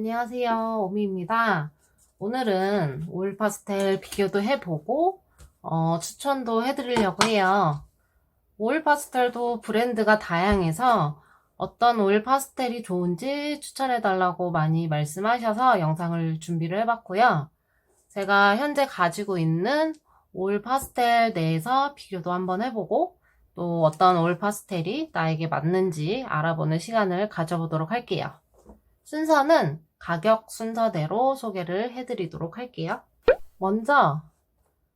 안녕하세요. 오미입니다. 오늘은 오일 파스텔 비교도 해보고 추천도 해드리려고 해요. 오일 파스텔도 브랜드가 다양해서 어떤 오일 파스텔이 좋은지 추천해달라고 많이 말씀하셔서 영상을 준비를 해봤고요. 제가 현재 가지고 있는 오일 파스텔 내에서 비교도 한번 해보고 또 어떤 오일 파스텔이 나에게 맞는지 알아보는 시간을 가져보도록 할게요. 순서는 가격 순서대로 소개를 해드리도록 할게요. 먼저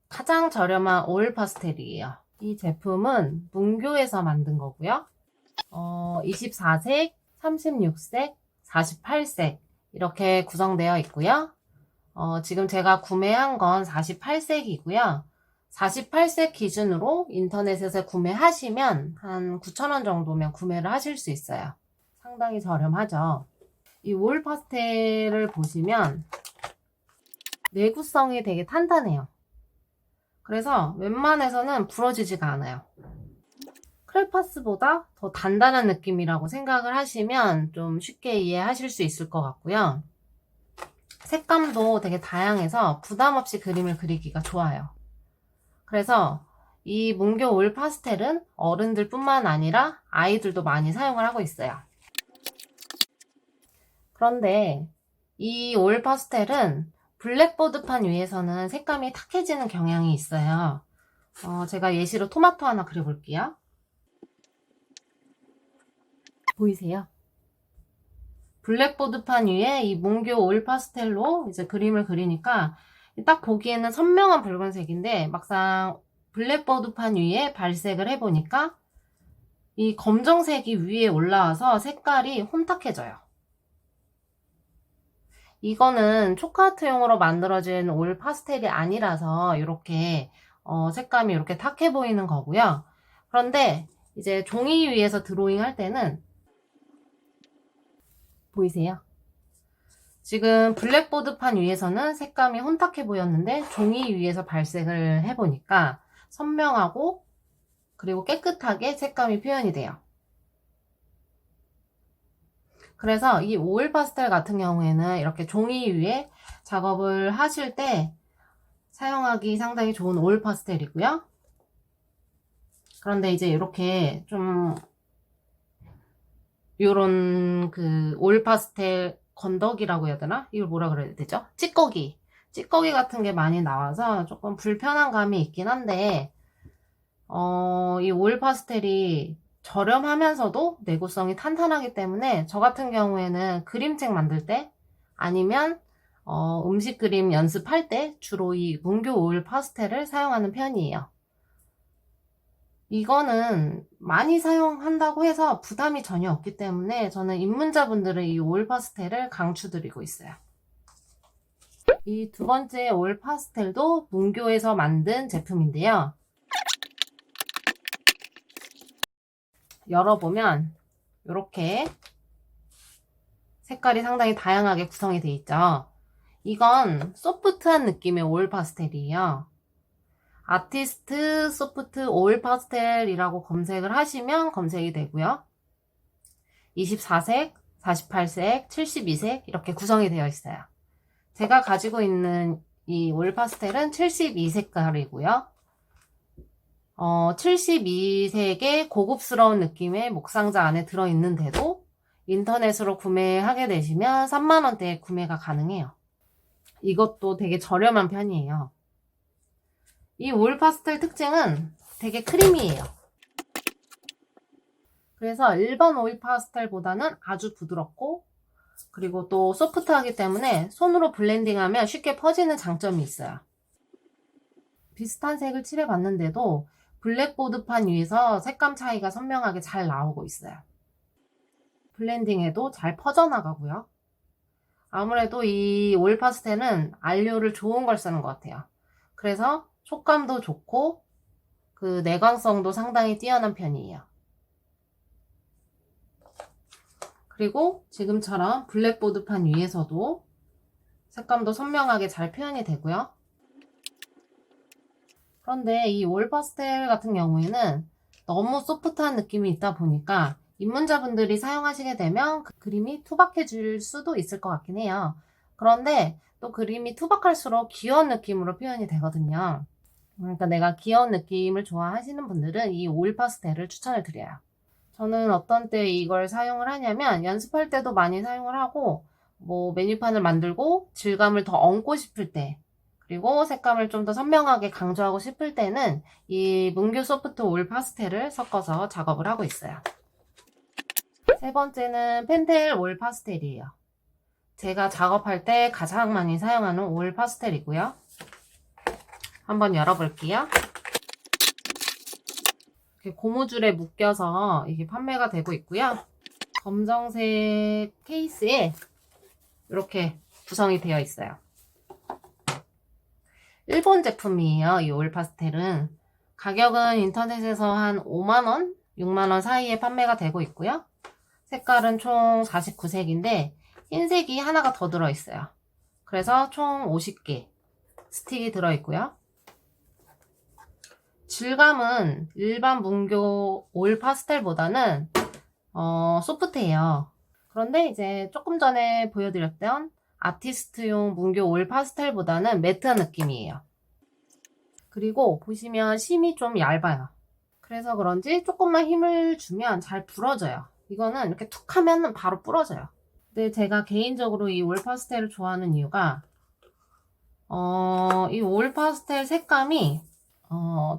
가장 저렴한 오일 파스텔이에요. 이 제품은 문교에서 만든 거고요. 24색, 36색, 48색 이렇게 구성되어 있고요. 지금 제가 구매한 건 48색이고요. 48색 기준으로 인터넷에서 구매하시면 한 9,000원 정도면 구매를 하실 수 있어요. 상당히 저렴하죠. 이 오일 파스텔을 보시면 내구성이 되게 탄탄해요. 그래서 웬만해서는 부러지지가 않아요. 크레파스보다 더 단단한 느낌이라고 생각을 하시면 좀 쉽게 이해하실 수 있을 것 같고요. 색감도 되게 다양해서 부담 없이 그림을 그리기가 좋아요. 그래서 이 문교 오일 파스텔은 어른들 뿐만 아니라 아이들도 많이 사용을 하고 있어요. 그런데 이 오일 파스텔은 블랙보드판 위에서는 색감이 탁해지는 경향이 있어요. 제가 예시로 토마토 하나 그려볼게요. 보이세요? 블랙보드판 위에 이 문교 오일 파스텔로 이제 그림을 그리니까 딱 보기에는 선명한 붉은색인데 막상 블랙보드판 위에 발색을 해보니까 이 검정색이 위에 올라와서 색깔이 혼탁해져요. 이거는 초코아트용으로 만들어진 오일 파스텔이 아니라서 이렇게 색감이 이렇게 탁해 보이는 거고요. 그런데 이제 종이 위에서 드로잉 할 때는 보이세요? 지금 블랙보드판 위에서는 색감이 혼탁해 보였는데 종이 위에서 발색을 해보니까 선명하고 그리고 깨끗하게 색감이 표현이 돼요. 그래서 이 오일 파스텔 같은 경우에는 이렇게 종이 위에 작업을 하실 때 사용하기 상당히 좋은 오일 파스텔이고요. 그런데 이제 이렇게 좀 요런 그 오일 파스텔 건더기라고 해야 되나? 이걸 뭐라 그래야 되죠? 찌꺼기 같은 게 많이 나와서 조금 불편한 감이 있긴 한데 이 오일 파스텔이 저렴하면서도 내구성이 탄탄하기 때문에 저 같은 경우에는 그림책 만들 때 아니면 음식 그림 연습할 때 주로 이 문교 오일 파스텔을 사용하는 편이에요. 이거는 많이 사용한다고 해서 부담이 전혀 없기 때문에 저는 입문자분들은 이 오일 파스텔을 강추드리고 있어요. 이 두 번째 오일 파스텔도 문교에서 만든 제품인데요. 열어보면 이렇게 색깔이 상당히 다양하게 구성이 되어 있죠. 이건 소프트한 느낌의 오일 파스텔이에요. 아티스트 소프트 오일 파스텔이라고 검색을 하시면 검색이 되고요. 24색, 48색, 72색 이렇게 구성이 되어 있어요. 제가 가지고 있는 이 오일 파스텔은 72색깔이고요. 72색의 고급스러운 느낌의 목상자 안에 들어있는데도 인터넷으로 구매하게 되시면 3만원대에 구매가 가능해요. 이것도 되게 저렴한 편이에요. 이 오일 파스텔 특징은 되게 크리미해요. 그래서 일반 오일 파스텔보다는 아주 부드럽고 그리고 또 소프트하기 때문에 손으로 블렌딩하면 쉽게 퍼지는 장점이 있어요. 비슷한 색을 칠해봤는데도 블랙보드판 위에서 색감 차이가 선명하게 잘 나오고 있어요. 블렌딩해도 잘 퍼져나가고요. 아무래도 이 오일 파스텔은 안료를 좋은 걸 쓰는 것 같아요. 그래서 촉감도 좋고 그 내광성도 상당히 뛰어난 편이에요. 그리고 지금처럼 블랙보드판 위에서도 색감도 선명하게 잘 표현이 되고요. 그런데 이 오일 파스텔 같은 경우에는 너무 소프트한 느낌이 있다 보니까 입문자분들이 사용하시게 되면 그 그림이 투박해질 수도 있을 것 같긴 해요. 그런데 또 그림이 투박할수록 귀여운 느낌으로 표현이 되거든요. 그러니까 내가 귀여운 느낌을 좋아하시는 분들은 이 오일 파스텔을 추천을 드려요. 저는 어떤 때 이걸 사용을 하냐면 연습할 때도 많이 사용을 하고 뭐 메뉴판을 만들고 질감을 더 얹고 싶을 때, 그리고 색감을 좀 더 선명하게 강조하고 싶을 때는 이 문교 소프트 오일 파스텔을 섞어서 작업을 하고 있어요. 세 번째는 펜텔 오일 파스텔이에요. 제가 작업할 때 가장 많이 사용하는 오일 파스텔이고요. 한번 열어볼게요. 이렇게 고무줄에 묶여서 이게 판매가 되고 있고요. 검정색 케이스에 이렇게 구성이 되어 있어요. 일본 제품이에요. 이 오일 파스텔은 가격은 인터넷에서 한 5만원, 6만원 사이에 판매가 되고 있고요. 색깔은 총 49색인데 흰색이 하나가 더 들어있어요. 그래서 총 50개 스틱이 들어있고요. 질감은 일반 문교 오일 파스텔보다는 소프트해요. 그런데 이제 조금 전에 보여드렸던 아티스트용 문교 오일 파스텔보다는 매트한 느낌이에요. 그리고 보시면 심이 좀 얇아요. 그래서 그런지 조금만 힘을 주면 잘 부러져요. 이거는 이렇게 툭 하면 바로 부러져요. 근데 제가 개인적으로 이 오일 파스텔을 좋아하는 이유가 이 오일 파스텔 색감이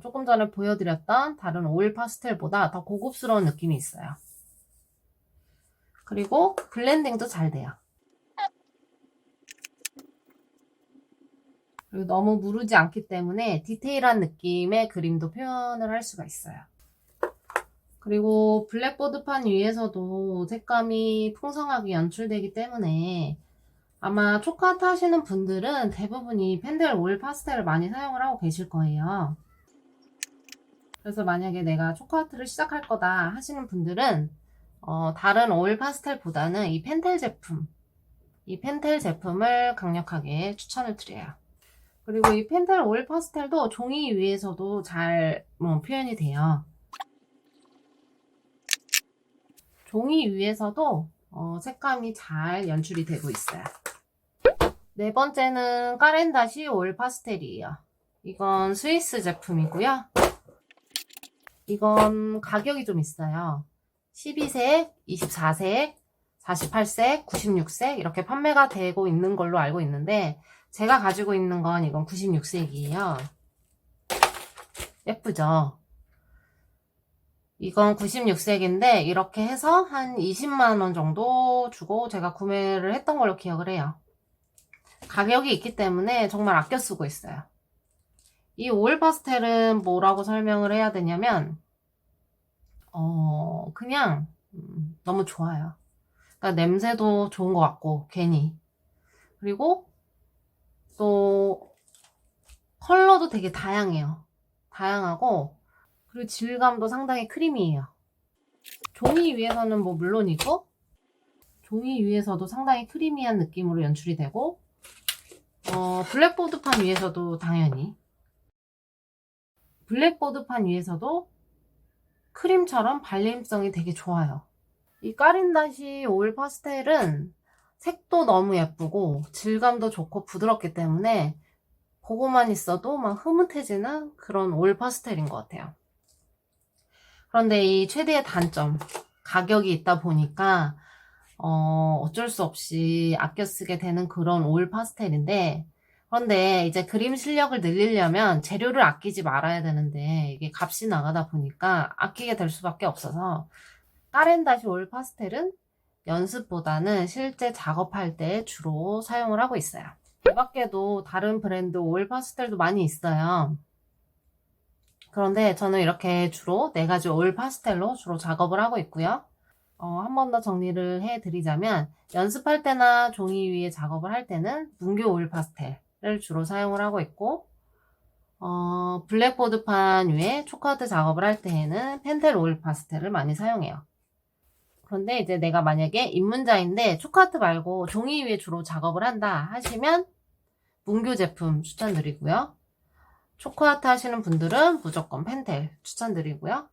조금 전에 보여드렸던 다른 오일 파스텔보다 더 고급스러운 느낌이 있어요. 그리고 블렌딩도 잘 돼요. 그리고 너무 무르지 않기 때문에 디테일한 느낌의 그림도 표현을 할 수가 있어요. 그리고 블랙보드판 위에서도 색감이 풍성하게 연출되기 때문에 아마 초카아트 하시는 분들은 대부분이 펜텔 오일 파스텔을 많이 사용을 하고 계실 거예요. 그래서 만약에 내가 초카아트를 시작할 거다 하시는 분들은 다른 오일 파스텔보다는 이 펜텔 제품을 강력하게 추천을 드려요. 그리고 이 펜텔 오일 파스텔도 종이 위에서도 잘 표현이 돼요. 종이 위에서도 색감이 잘 연출이 되고 있어요. 네 번째는 까렌다시 오일 파스텔이에요. 이건 스위스 제품이고요. 이건 가격이 좀 있어요. 12색, 24색, 48색, 96색 이렇게 판매가 되고 있는 걸로 알고 있는데 제가 가지고 있는 건 이건 96색이에요. 예쁘죠? 이건 96색인데 이렇게 해서 한 20만원 정도 주고 제가 구매를 했던 걸로 기억을 해요. 가격이 있기 때문에 정말 아껴 쓰고 있어요. 이 오일 파스텔은 뭐라고 설명을 해야 되냐면 그냥 너무 좋아요. 그러니까 냄새도 좋은 것 같고 괜히, 그리고 또 컬러도 되게 다양하고 그리고 질감도 상당히 크리미해요. 종이 위에서는 뭐 물론이고 종이 위에서도 상당히 크리미한 느낌으로 연출이 되고 블랙보드판 위에서도 당연히 블랙보드판 위에서도 크림처럼 발림성이 되게 좋아요. 이 까린다시 오일 파스텔은 색도 너무 예쁘고 질감도 좋고 부드럽기 때문에 보고만 있어도 막 흐뭇해지는 그런 오일 파스텔인 것 같아요. 그런데 이 최대의 단점, 가격이 있다 보니까 어쩔 수 없이 아껴 쓰게 되는 그런 오일 파스텔인데, 그런데 이제 그림 실력을 늘리려면 재료를 아끼지 말아야 되는데 이게 값이 나가다 보니까 아끼게 될 수밖에 없어서 까렌다시 오일 파스텔은 연습보다는 실제 작업할 때 주로 사용을 하고 있어요. 이 밖에도 다른 브랜드 오일 파스텔도 많이 있어요. 그런데 저는 이렇게 주로 4가지 오일 파스텔로 주로 작업을 하고 있고요. 한 번 더 정리를 해드리자면 연습할 때나 종이 위에 작업을 할 때는 문교 오일 파스텔을 주로 사용을 하고 있고, 블랙보드판 위에 초카드 작업을 할 때에는 펜텔 오일 파스텔을 많이 사용해요. 그런데 이제 내가 만약에 입문자인데 초카트 말고 종이 위에 주로 작업을 한다 하시면 문교 제품 추천드리고요. 초코아트 하시는 분들은 무조건 펜텔 추천드리고요.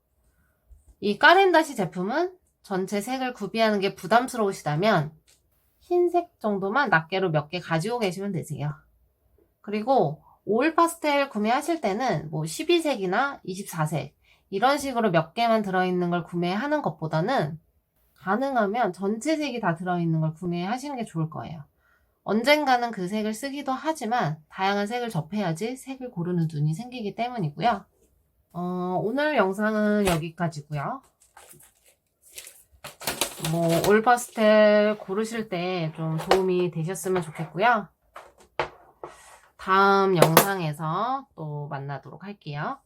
이 까렌다시 제품은 전체 색을 구비하는 게 부담스러우시다면 흰색 정도만 낱개로 몇 개 가지고 계시면 되세요. 그리고 올 파스텔 구매하실 때는 뭐 12색이나 24색 이런 식으로 몇 개만 들어있는 걸 구매하는 것보다는 가능하면 전체 색이 다 들어있는 걸 구매하시는 게 좋을 거예요. 언젠가는 그 색을 쓰기도 하지만 다양한 색을 접해야지 색을 고르는 눈이 생기기 때문이고요. 오늘 영상은 여기까지고요. 올 파스텔 고르실 때 좀 도움이 되셨으면 좋겠고요. 다음 영상에서 또 만나도록 할게요.